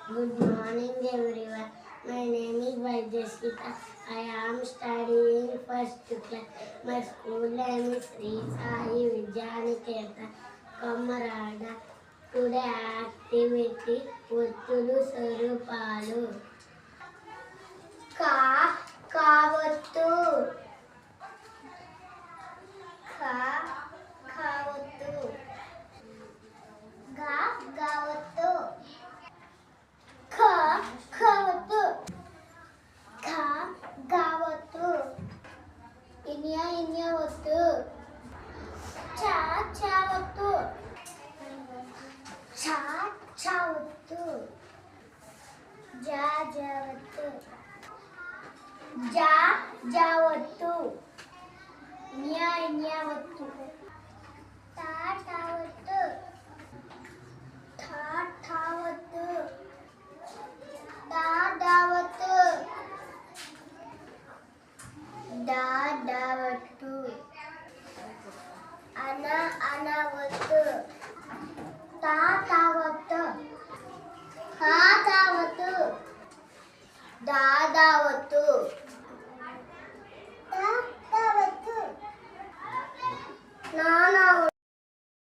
Good morning, everyone. My name is Vaideshika. I am studying first class. My school name is Sri Sai Vidyaniketa Kamarada. Today activity Uttulu Sarupalu. Ka Kavattu. Ka Kavattu. Ga Gavattu. Ka Kavattu. Ka Gavattu. Inya Inyavatu. Cha Chavatu. Cha Chavatu. Ja Javatu. Ja Javatu. Inya Inyavatu. Ta Tavatu.